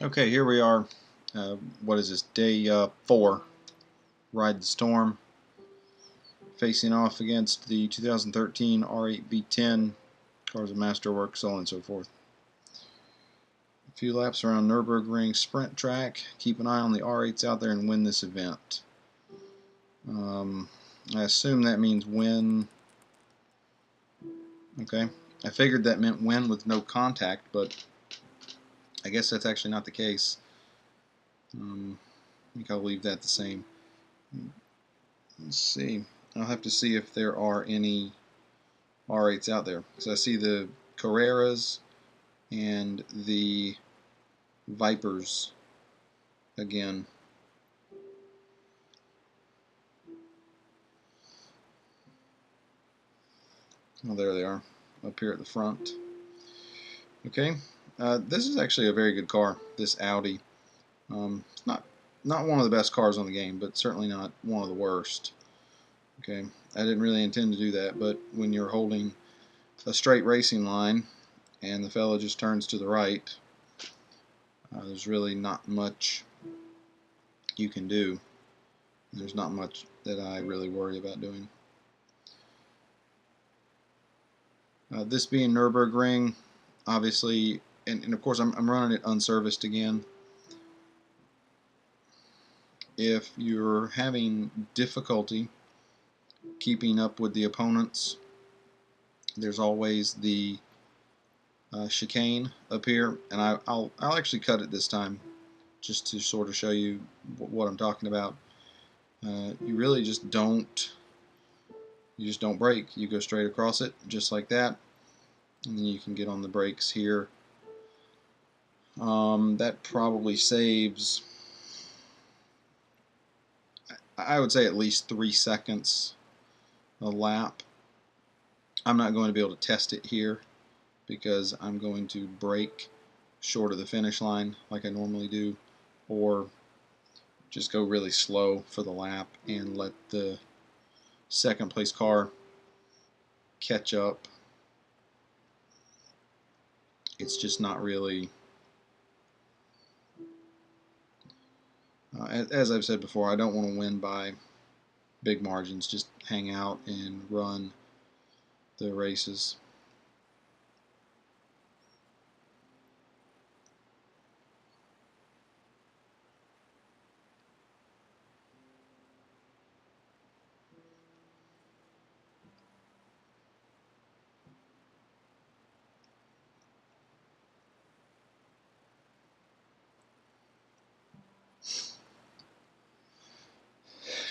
Okay, here we are. What is this? Day 4. Ride the Storm. Facing off against the 2013 R8 V10. Cars of Masterworks, so on and so forth. A few laps around Nürburgring Sprint Track. Keep an eye on the R8s out there and win this event. I assume that means win. Okay. I figured that meant win with no contact, but I guess that's actually not the case. I think I'll leave that the same. Let's see. I'll have to see if there are any R8s out there. So I see the Carreras and the Vipers again. Oh, there they are, up here at the front. Okay, this is actually a very good car, this Audi. It's not one of the best cars on the game, but certainly not one of the worst. Okay, I didn't really intend to do that, but when you're holding a straight racing line and the fellow just turns to the right, there's really not much you can do. There's not much that I really worry about doing. This being Nürburgring, obviously, and of course I'm running it unserviced again. If you're having difficulty keeping up with the opponents, there's always the chicane up here, and I'll actually cut it this time just to sort of show you what I'm talking about. You really just don't brake. You go straight across it just like that, and then you can get on the brakes here. That probably saves, I would say, at least 3 seconds a lap. I'm not going to be able to test it here because I'm going to brake short of the finish line like I normally do, or just go really slow for the lap and let the second place car catch up. It's just not really, as I've said before, I don't want to win by big margins. Just hang out and run the races.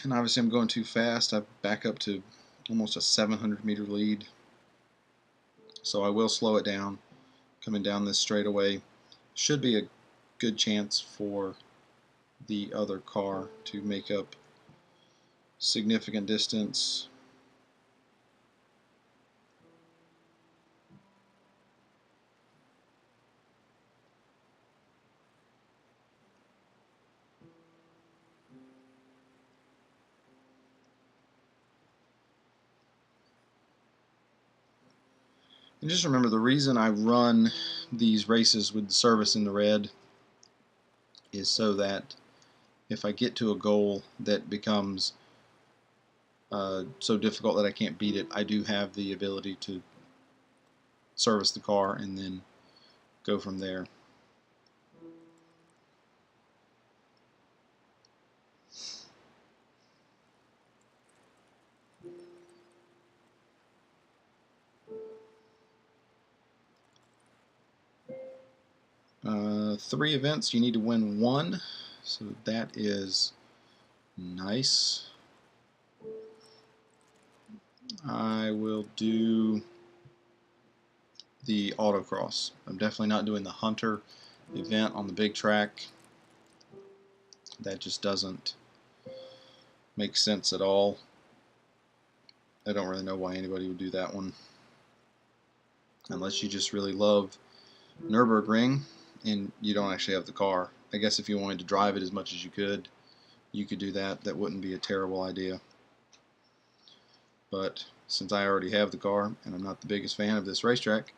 And obviously I'm going too fast. I back up to almost a 700-meter lead. So I will slow it down coming down this straightaway. Should be a good chance for the other car to make up significant distance. And just remember, the reason I run these races with the service in the red is so that if I get to a goal that becomes so difficult that I can't beat it, I do have the ability to service the car and then go from there. Three events, you need to win one, so that is nice. I will do the autocross. I'm definitely not doing the Hunter event on the big track. That just doesn't make sense at all. I don't really know why anybody would do that one, unless you just really love Nürburgring and you don't actually have the car. I guess if you wanted to drive it as much as you could do that. That wouldn't be a terrible idea. But since I already have the car and I'm not the biggest fan of this racetrack,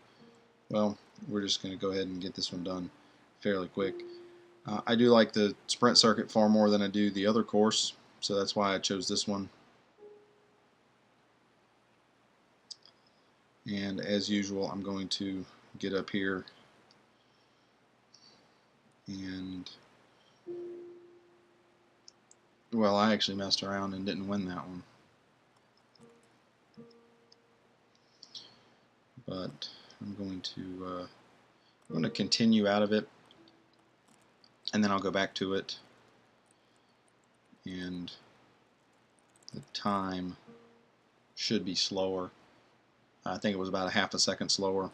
well, we're just going to go ahead and get this one done fairly quick. I do like the sprint circuit far more than I do the other course, so that's why I chose this one. And as usual, I'm going to get up here and, well, I actually messed around and didn't win that one. But I'm going to continue out of it, and then I'll go back to it, and the time should be slower. I think it was about a half a second slower.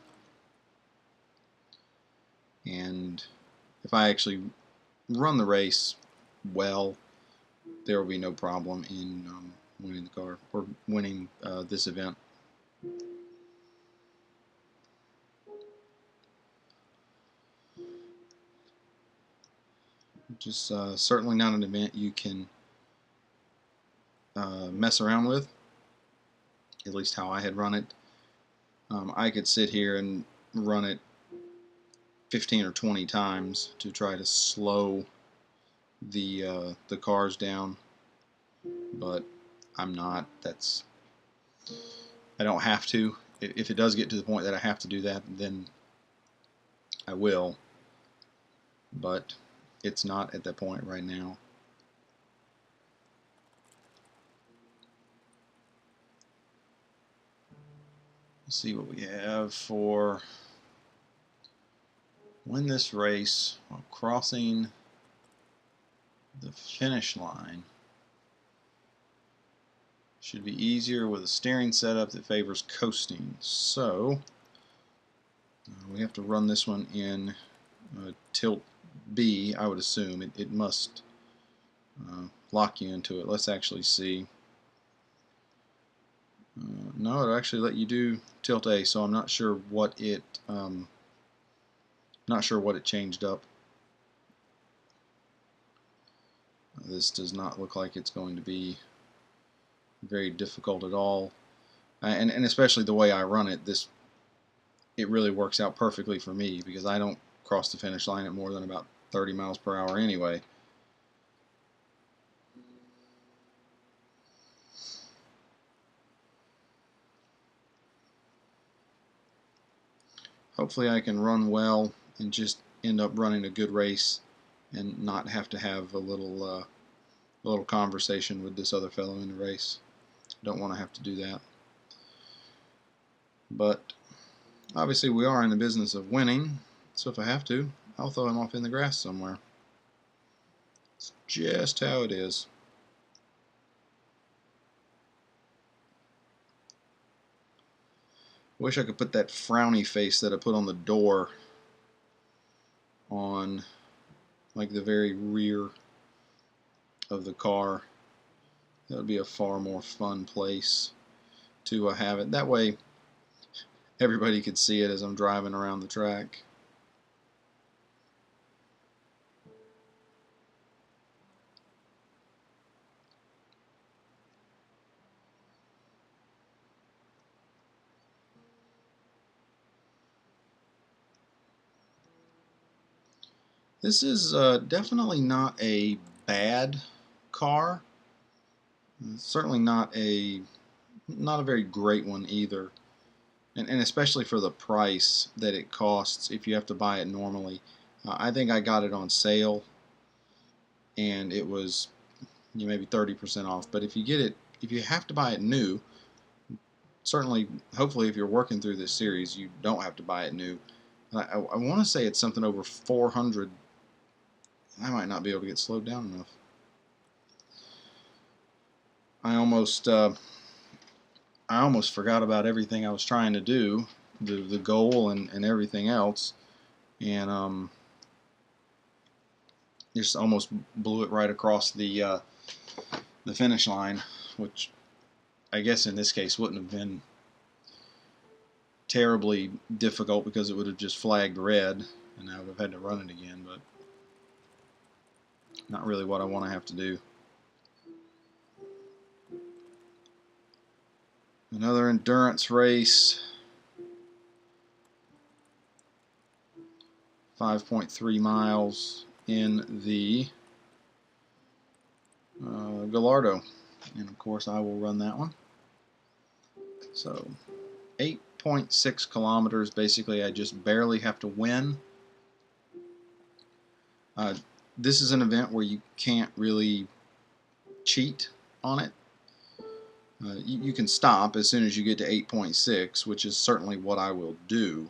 And if I actually run the race well, there will be no problem in winning the car or winning this event. Just certainly not an event you can mess around with, at least how I had run it. I could sit here and run it 15 or 20 times to try to slow the cars down, but I'm not. I don't have to. If it does get to the point that I have to do that, then I will, but it's not at that point right now. Let's see what we have for win this race while crossing the finish line. Should be easier with a steering setup that favors coasting. So we have to run this one in tilt B, I would assume. It must lock you into it. Let's actually see. No, it'll actually let you do tilt A, so I'm not sure what it changed up. This does not look like it's going to be very difficult at all, and especially the way I run it, it really works out perfectly for me because I don't cross the finish line at more than about 30 miles per hour anyway. Hopefully I can run well and just end up running a good race and not have to have a little conversation with this other fellow in the race. Don't want to have to do that. But obviously we are in the business of winning, so if I have to, I'll throw him off in the grass somewhere. It's just how it is. Wish I could put that frowny face that I put on the door on like the very rear of the car. That would be a far more fun place to have it. That way everybody could see it as I'm driving around the track. This is definitely not a bad car. Certainly not a very great one either, and especially for the price that it costs if you have to buy it normally. I think I got it on sale, and it was maybe 30% off. But if you have to buy it new, certainly, hopefully, if you're working through this series, you don't have to buy it new. I want to say it's something over 400. I might not be able to get slowed down enough. I almost forgot about everything I was trying to do, the goal and everything else, and just almost blew it right across the finish line, which I guess in this case wouldn't have been terribly difficult because it would have just flagged red and I would have had to run it again, but not really what I want to have to do. Another endurance race, 5.3 miles, in the Gallardo, and of course I will run that one. So 8.6 kilometers, basically I just barely have to win. This is an event where you can't really cheat on it. You can stop as soon as you get to 8.6, which is certainly what I will do,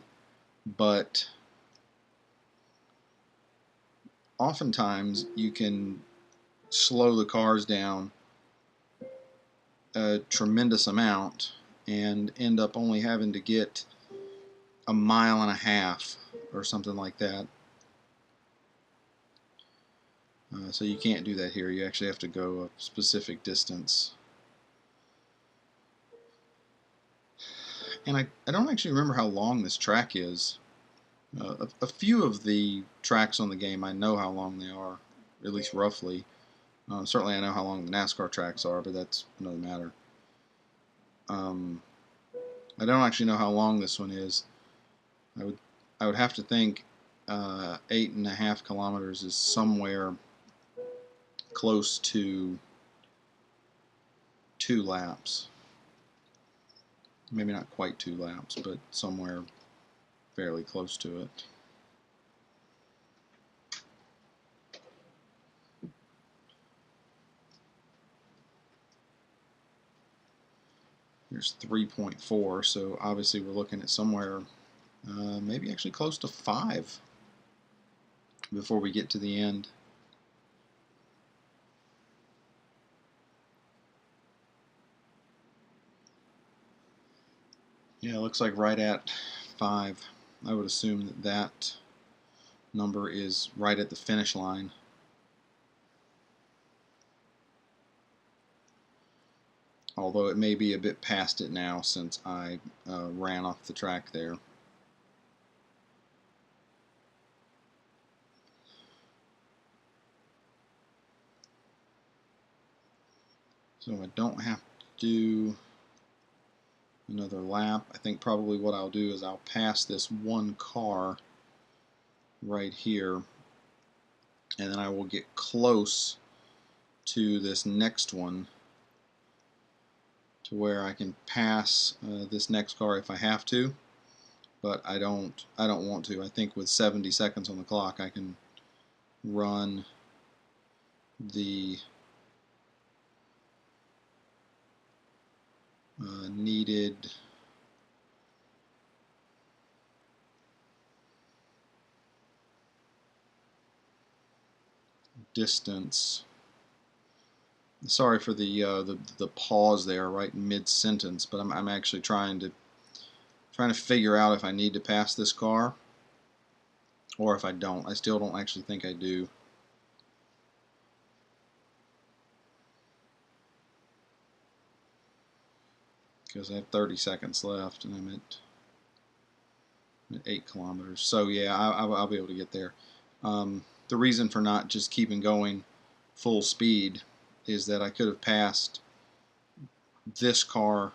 but oftentimes you can slow the cars down a tremendous amount and end up only having to get a mile and a half or something like that. So you can't do that here. You actually have to go a specific distance. And I don't actually remember how long this track is. A few of the tracks on the game, I know how long they are, at least roughly. Certainly I know how long the NASCAR tracks are, but that's another matter. I don't actually know how long this one is. I would have to think 8.5 kilometers is somewhere close to 2 laps. Maybe not quite 2 laps, but somewhere fairly close to it. Here's 3.4, so obviously we're looking at somewhere maybe actually close to 5 before we get to the end. Yeah, it looks like right at 5. I would assume that that number is right at the finish line. Although it may be a bit past it now since I ran off the track there. So I don't have to do another lap. I think probably what I'll do is I'll pass this one car right here, and then I will get close to this next one to where I can pass this next car if I have to, but I don't want to. I think with 70 seconds on the clock I can run the needed distance. Sorry for the pause there right mid-sentence, but I'm actually trying to figure out if I need to pass this car or if I don't. I still don't actually think I do. Because I have 30 seconds left and I'm at 8 kilometers. So yeah, I'll be able to get there. The reason for not just keeping going full speed is that I could have passed this car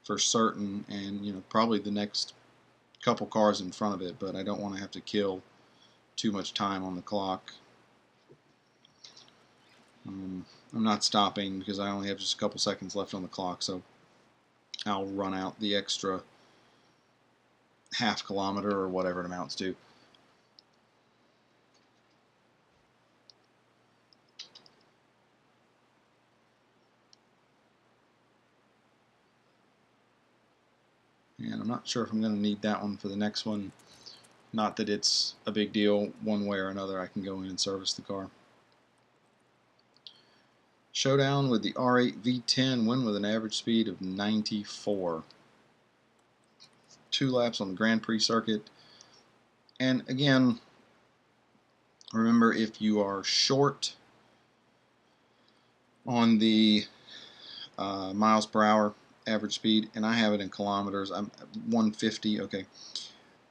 for certain, and probably the next couple cars in front of it, but I don't want to have to kill too much time on the clock. I'm not stopping because I only have just a couple seconds left on the clock, so I'll run out the extra half kilometer or whatever it amounts to. And I'm not sure if I'm going to need that one for the next one. Not that it's a big deal one way or another. I can go in and service the car. Showdown with the R8 V10, win with an average speed of 94. 2 laps on the Grand Prix circuit. And again, remember, if you are short on the miles per hour average speed, and I have it in kilometers, I'm 150. Okay,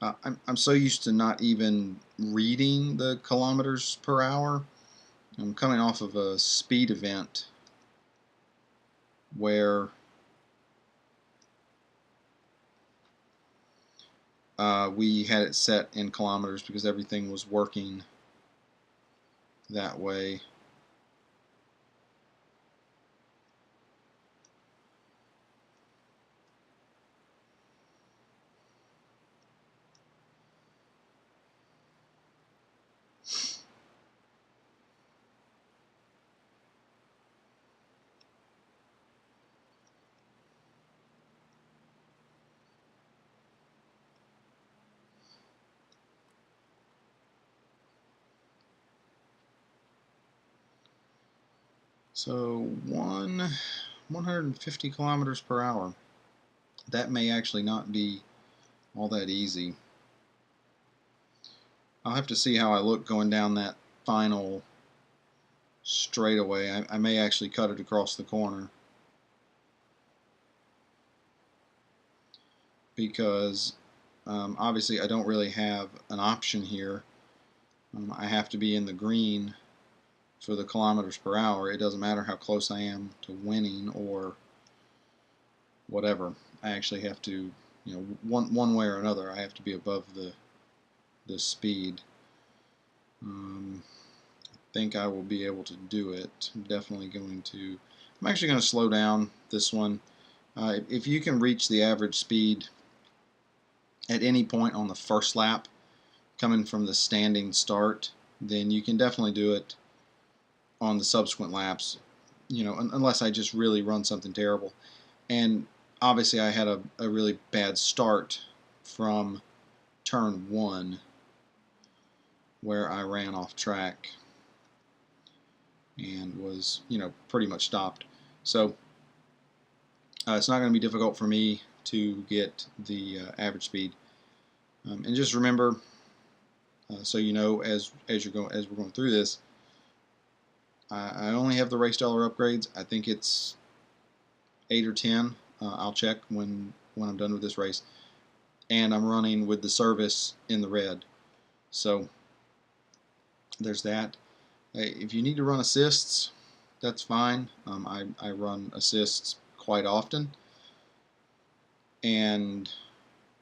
I'm so used to not even reading the kilometers per hour. I'm coming off of a speed event where we had it set in kilometers because everything was working that way. So 150 kilometers per hour. That may actually not be all that easy. I'll have to see how I look going down that final straightaway. I may actually cut it across the corner, because obviously I don't really have an option here. I have to be in the green for the kilometers per hour. It doesn't matter how close I am to winning or whatever. I actually have to, one way or another, I have to be above the speed. I think I will be able to do it. I'm definitely going to. I'm actually going to slow down this one. If you can reach the average speed at any point on the first lap, coming from the standing start, then you can definitely do it on the subsequent laps, unless I just really run something terrible. And obviously I had a really bad start from turn 1 where I ran off track and was, pretty much stopped. So it's not going to be difficult for me to get the average speed. And just remember, so as we're going through this, I only have the race dollar upgrades. I think it's 8 or 10. I'll check when I'm done with this race. And I'm running with the service in the red. So there's that. If you need to run assists, that's fine. I run assists quite often. And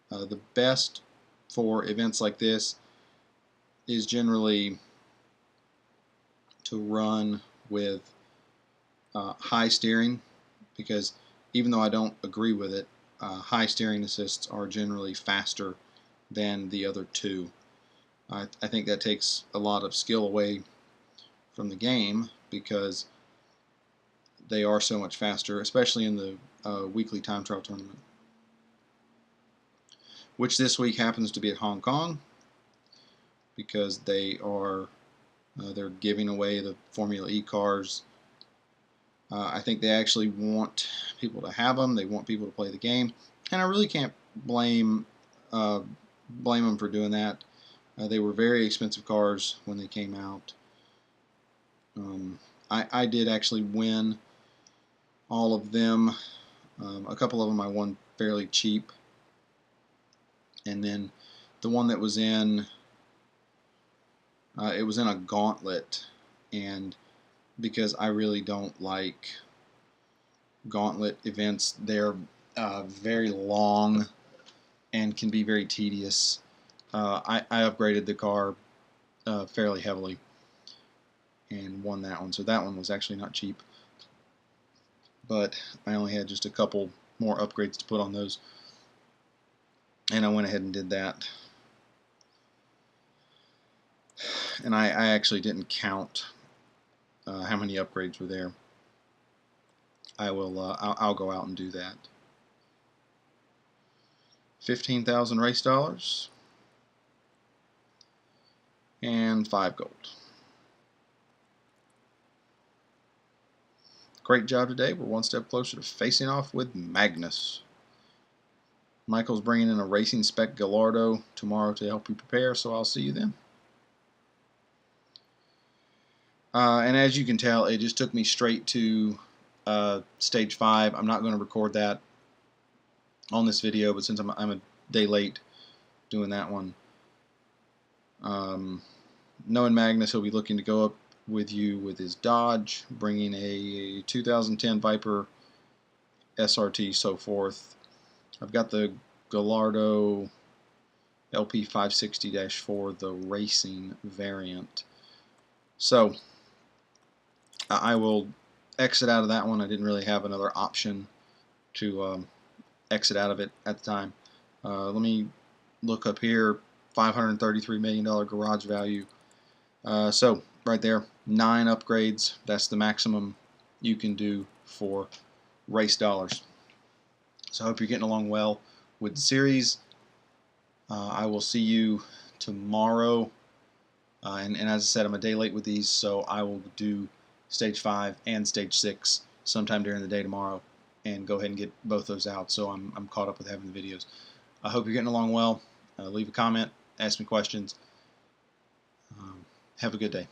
the best for events like this is generally to run with high steering, because even though I don't agree with it, high steering assists are generally faster than the other two. I think that takes a lot of skill away from the game, because they are so much faster, especially in the weekly time trial tournament, which this week happens to be at Hong Kong, because they're giving away the Formula E cars. I think they actually want people to have them. They want people to play the game, and I really can't blame them for doing that. They were very expensive cars when they came out. I did actually win all of them. A couple of them I won fairly cheap, and then the one that was in it was in a gauntlet, and because I really don't like gauntlet events, they're very long and can be very tedious. I upgraded the car fairly heavily and won that one. So that one was actually not cheap, but I only had just a couple more upgrades to put on those, and I went ahead and did that. And I actually didn't count how many upgrades were there. I'll go out and do that. 15,000 race dollars and 5 gold. Great job today. We're one step closer to facing off with Magnus. Michael's bringing in a Racing Spec Gallardo tomorrow to help you prepare, so I'll see you then. And as you can tell, it just took me straight to stage 5. I'm not going to record that on this video, but since I'm a day late doing that one, knowing Magnus, he'll be looking to go up with you with his Dodge, bringing a 2010 Viper SRT, so forth. I've got the Gallardo LP560-4, the racing variant. So I will exit out of that one. I didn't really have another option to exit out of it at the time. Let me look up here. $533 million garage value. So right there, 9 upgrades. That's the maximum you can do for race dollars. So I hope you're getting along well with the series. I will see you tomorrow. And as I said, I'm a day late with these, so I will do Stage 5 and Stage 6 sometime during the day tomorrow and go ahead and get both those out, so I'm caught up with having the videos. I hope you're getting along well. Leave a comment, ask me questions. Have a good day.